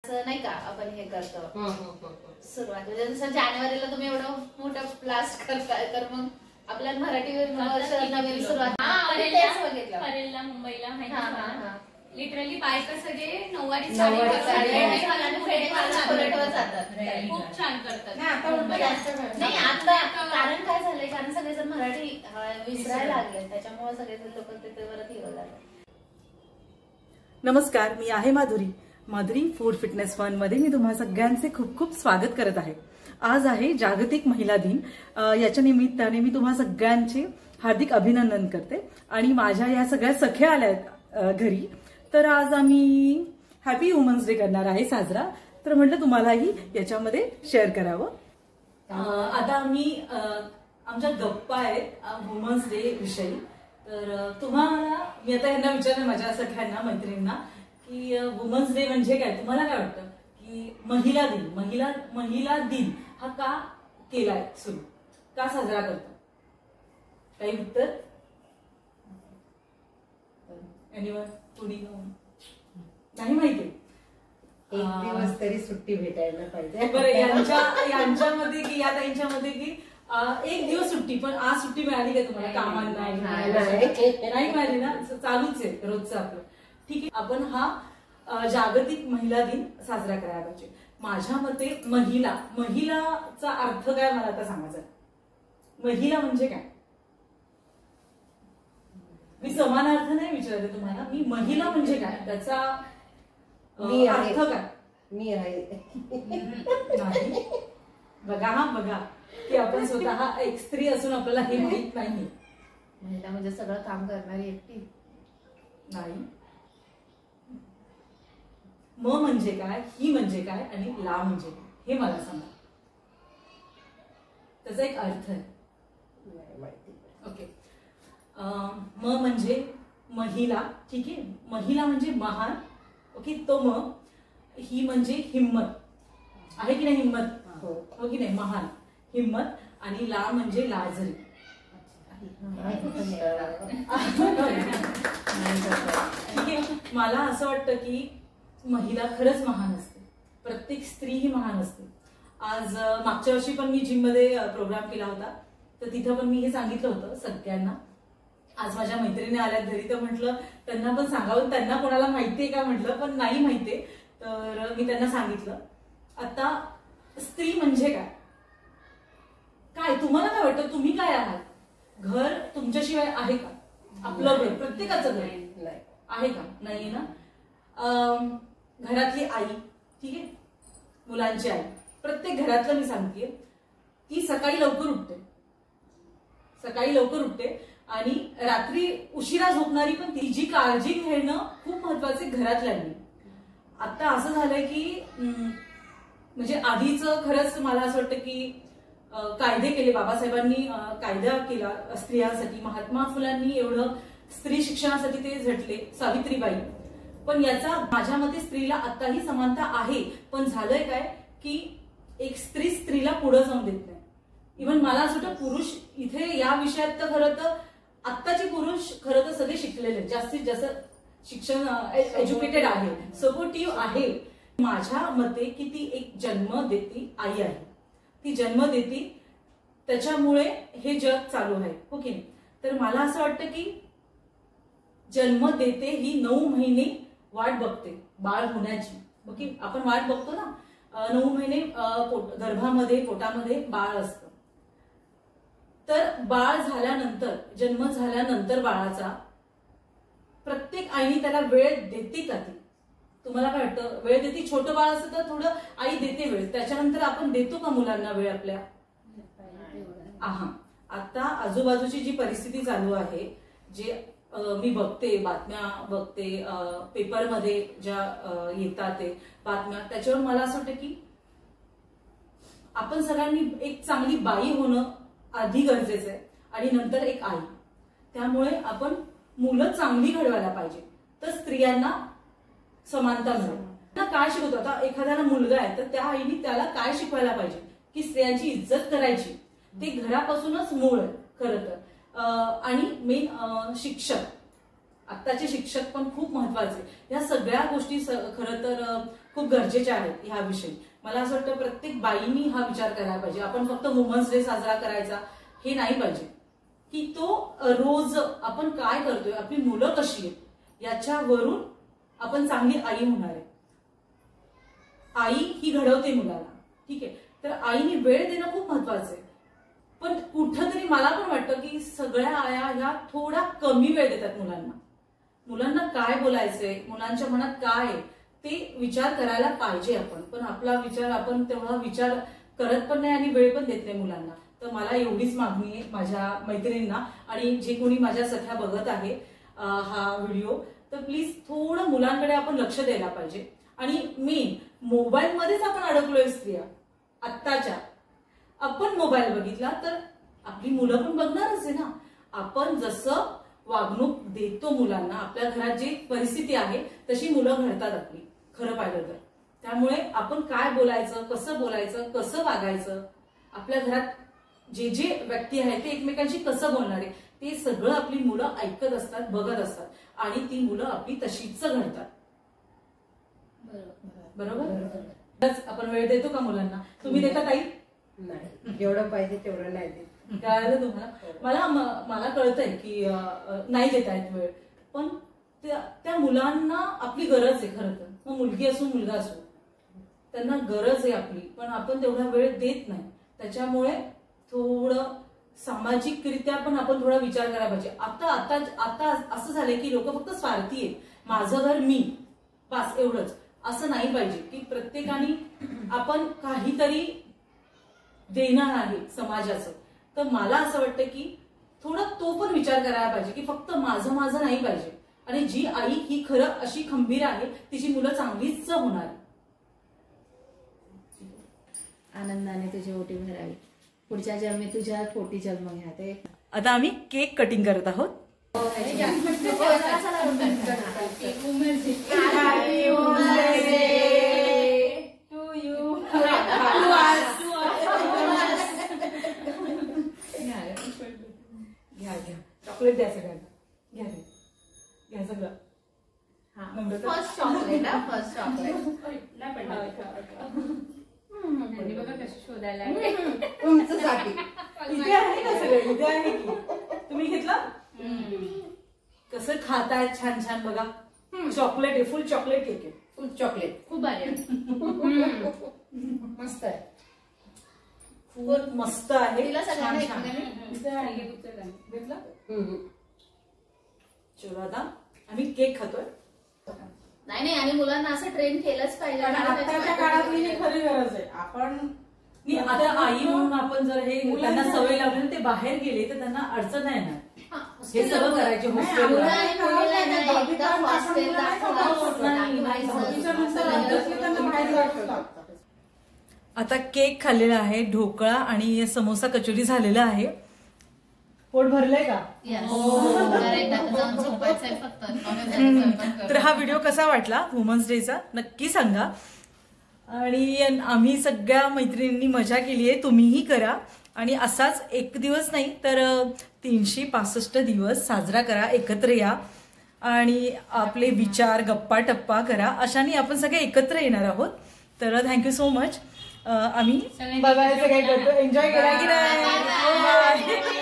नाही का आपण हे करतो सुरुवात जसं जानेवारीला तुम्ही एवढं मोठं ब्लास्ट करताय तर मग आपल्या मराठी वर्ष नवीन सुरुवात हरेलला मुंबईला लिटरली बायका सगळे नऊवारी साडी खूप छान करतात. नाही आता कारण काय झालंय कारण सगळेजण मराठी विसरायला लागले त्याच्यामुळे सगळेजण लोक तिथे परत हिरो झाले. नमस्कार, मी आहे माधुरी फूड फिटनेस फन मध्ये मी तुम्हा सगळ्यांचे खूप खूप स्वागत करत आहे. आज आहे जागतिक महिला दिन. याच्या निमित्ताने मी तुम्हा सगळ्यांचे हार्दिक अभिनंदन करते आणि माझ्या या सगळ्या सख्या आल्या घरी. तर आज आम्ही हॅपी वुमन्स डे करणार आहे साजरा. तर म्हटलं तुम्हालाही याच्यामध्ये शेअर करावं. आता आम्ही आमच्या गप्पा आहेत वुमन्स डे विषयी. तर तुम्हाला मी आता यांना विचारलं माझ्या सख्यांना मैत्रिणींना की वुमन्स डे म्हणजे काय, तुम्हाला काय वाटतं की महिला दिन हा का केलाय सुरू, का साजरा करतात? काही उत्तर? एनिवन? कुणी नाही माहिती? एक दिवस तरी सुट्टी भेटायला पाहिजे. बरं, यांच्यामध्ये की या त्यांच्यामध्ये की एक दिवस सुट्टी, पण आज सुट्टी मिळाली का तुम्हाला? कामांना नाही मिळाली ना, चालूच आहे रोजचं आपलं. ठीक आहे, आपण हा जागतिक महिला दिन साजरा करायला पाहिजे. माझ्या मते महिलाचा अर्थ काय मला आता सांगायचं. महिला म्हणजे काय? मी समानार्थ नाही विचारते तुम्हाला, मी महिला म्हणजे काय त्याचा अर्थ काय? मी आहे नाही. बघा की आपण स्वतः एक स्त्री असून आपल्याला हे माहित नाही. महिला म्हणजे सगळं काम करणारी एकटी नाही. म म्हणजे काय, ही म्हणजे काय आणि ला म्हणजे काय हे मला सांगा. त्याचा एक अर्थ आहे. ओके. म म्हणजे महिला, ठीक आहे. महिला म्हणजे महान. ओके, तो म. ही म्हणजे हिम्मत आहे की नाही? हिम्मत हो की नाही? महान, हिम्मत. आणि ला म्हणजे लाजरी. ठीक आहे. मला असं वाटतं की महिला खरंच महान असते. प्रत्येक स्त्री ही महान असते. आज मागच्या वर्षी पण मी जिम मध्ये प्रोग्राम केला होता, तर तिथं पण मी हे सांगितलं होतं सगळ्यांना. आज माझ्या मैत्रिणी आल्या घरी, तर म्हटलं त्यांना पण सांगावं. त्यांना कोणाला माहितीये का म्हटलं, पण नाही माहितीये. तर मी त्यांना सांगितलं आता स्त्री म्हणजे काय. काय तुम्हाला काय वाटतं, तुम्ही काय आहात? घर तुमच्याशिवाय आहे का? आपलं घर प्रत्येकाचं घर आहे का? नाही ना. घरातली आई, ठीक आहे, मुलांची आई, प्रत्येक घरातलं मी सांगतेय ती सकाळी लवकर उठते आणि रात्री उशिरा झोपणारी पण तिची काळजी घेणं खूप महत्वाचे घरातल्यांनी. आता असं झालंय की म्हणजे आधीचं खरंच मला असं वाटतं की कायदे केले, बाबासाहेबांनी कायदा केला स्त्रियांसाठी, महात्मा फुलांनी एवढं स्त्री शिक्षणासाठी ते झटले, सावित्रीबाई. पण याचा माझ्या मते स्त्रीला आताही समानता आहे. पण झालंय काय की एक स्त्री स्त्रीला पुढे जाऊन देत नाही. इव्हन मला असं वाटतं पुरुष इथे या विषयात तर खरं तर आत्ताचे पुरुष खरं तर सगळे शिकलेले, जास्तीत जास्त शिक्षण एज्युकेटेड आहे, सपोर्टिव्ह आहे. माझ्या मते की ती एक जन्म देती आई आहे. ती जन्म देती, त्याच्यामुळे हे जग चालू आहे, हो की नाही? तर मला असं वाटतं की जन्म देते ही 9 महिने वाट बघते बाळ होण्याची. ओके, आपण वाट बघतो ना, 9 महिने गर्भामध्ये पोटामध्ये बाळ असतं. तर बाळ झाल्यानंतर, जन्म झाल्यानंतर बाळाचा प्रत्येक आईने त्याला वेळ देते का? ती तुम्हाला काय वाटतं? वेळ देते? छोटं बाळ असतं तर थोडं आई देते वेळ, त्याच्यानंतर आपण देतो का मुलांना वेळ आपल्या? आता आजूबाजूची जी परिस्थिती चालू आहे, जे मी बघते, बातम्या बघते, पेपरमध्ये ज्या येतात ते बातम्या, त्याच्यावर मला असं वाटतं की आपण सगळ्यांनी एक चांगली बाई होणं आधी गरजेचं आहे आणि नंतर एक आई. त्यामुळे आपण मुलं चांगली घडवायला पाहिजे, तर स्त्रियांना समानता मिळेल. काय शिकवतो? आता एखाद्याला मुलगा आहे तर त्या आईने त्याला काय शिकवायला पाहिजे की स्त्रियांची इज्जत करायची. ते घरापासूनच मूळ आहे खरं तर. आणि मेन शिक्षक, आत्ताचे शिक्षक पण खूप महत्वाचे. या सगळ्या गोष्टी खरं तर खूप गरजेच्या आहेत ह्या विषयी. मला असं वाटतं प्रत्येक बाईनी हा विचार करायला पाहिजे. आपण फक्त वुमन्स डे साजरा करायचा हे नाही पाहिजे, की तो रोज आपण काय करतोय, आपली मुलं कशी आहेत याच्यावरून आपण चांगली आई होणार आहे. आई ही घडवते मुलाला, ठीक आहे. तर आईने वेळ देणं खूप महत्वाचं आहे. पण कुठंतरी मला पण वाटतं की सगळ्या आया ह्या थोडा कमी वेळ देतात मुलांना. मुलांना काय बोलायचंय, मुलांच्या मनात काय आहे ते विचार करायला पाहिजे आपण. पण आपला विचार आपण तेवढा विचार करत पण नाही आणि वेळ पण देत नाही मुलांना. तर मला एवढीच मागणी आहे माझ्या मैत्रिणींना आणि जे कोणी माझ्या सख्या बघत आहे हा व्हिडिओ, तर प्लीज थोडं मुलांकडे आपण लक्ष द्यायला पाहिजे. आणि मेन मोबाईलमध्येच आपण अडकलोय स्त्रिया आत्ताच्या. आपण मोबाईल बघितला तर आपली मुलं पण बघणारच आहे ना. आपण जसं वागणूक देतो मुलांना, आपल्या घरात जी परिस्थिती आहे तशी मुलं घडतात आपली, खरं पाहिलं तर. त्यामुळे आपण काय बोलायचं, कसं बोलायचं, कसं वागायचं, आपल्या घरात जे जे व्यक्ती आहेत ते एकमेकांशी कसं बोलणार आहे ते सगळं आपली मुलं ऐकत असतात, बघत असतात आणि ती मुलं आपली तशीच घडतात. बरोबर. आपण वेळ देतो का मुलांना? तुम्ही देता ताई? नाही, जेवढं पाहिजे तेवढं नाही देत. कळलं तुम्हाला? मला कळतंय की नाही देता येत वेळ, पण त्या मुलांना आपली गरज आहे खरं तर. मग मुलगी असो मुलगा असो, त्यांना गरज आहे आपली, पण आपण तेवढा वेळ देत नाही. त्याच्यामुळे थोडं सामाजिकरित्या पण आपण थोडा विचार करायला पाहिजे. आता असं झालंय की लोक फक्त स्वार्थी आहेत. माझं घर मी बस एवढंच, असं नाही पाहिजे. की प्रत्येकाने आपण काहीतरी देणार आहे समाजाचं. तर मला असं वाटतं की थोडा तो पण विचार करायला पाहिजे की फक्त माझं माझं नाही पाहिजे. आणि जी आई ही खरं अशी खंबीर आहे तिची मुलं चांगलीच होणार. आनंदाने तुझी ओटी भरावी, पुढच्या जन्मी तुझ्या पोटी जन्म घ्या. ते आता आम्ही केक कटिंग करत आहोत. चॉकलेट द्या सगळ्यांना. घ्या सगळं. First chocolate. फर्स्ट चॉकलेट बघा कसं शोधायला तुमच्यासाठी इथे आहे ना सगळं, इथे आहे की तुम्ही घेतलं. कसं खाताय छान छान बघा. चॉकलेट आहे, फुल चॉकलेट केक आहे. फुल चॉकलेट खूप भारी मस्त आहे. खूप मस्त आहे. तिला सगळ्यांना छान, छान. घेतलं. चलो आता आम्ही केक खातोय. नाही आणि मुलांना असं ट्रेन केलंच पाहिजे. आताच्या काळातली ही खरी गरज आहे. आपण आता आई म्हणून आपण जर हे त्यांना सवय लावली ना, ते बाहेर गेले तर त्यांना अडचण नाही ना. हे सगळं करायचे हॉस्टेल. आता केक खाल्लेला आहे, ढोकळा आणि समोसा कचोरी झालेला आहे. पोट भरलंय का? तर हा व्हिडिओ कसा वाटला वुमन्स डेचा नक्की सांगा. आणि आम्ही सगळ्या मैत्रिणींनी मजा केली आहे, तुम्हीही करा. आणि असाच एक दिवस नाही तर 365 दिवस साजरा करा, एकत्र या आणि आपले विचार गप्पा टप्पा करा. अशाने आपण सगळे एकत्र येणार आहोत. तर थँक्यू सो मच. आम्ही बघायचं काय करतो, एन्जॉय करा की नाही.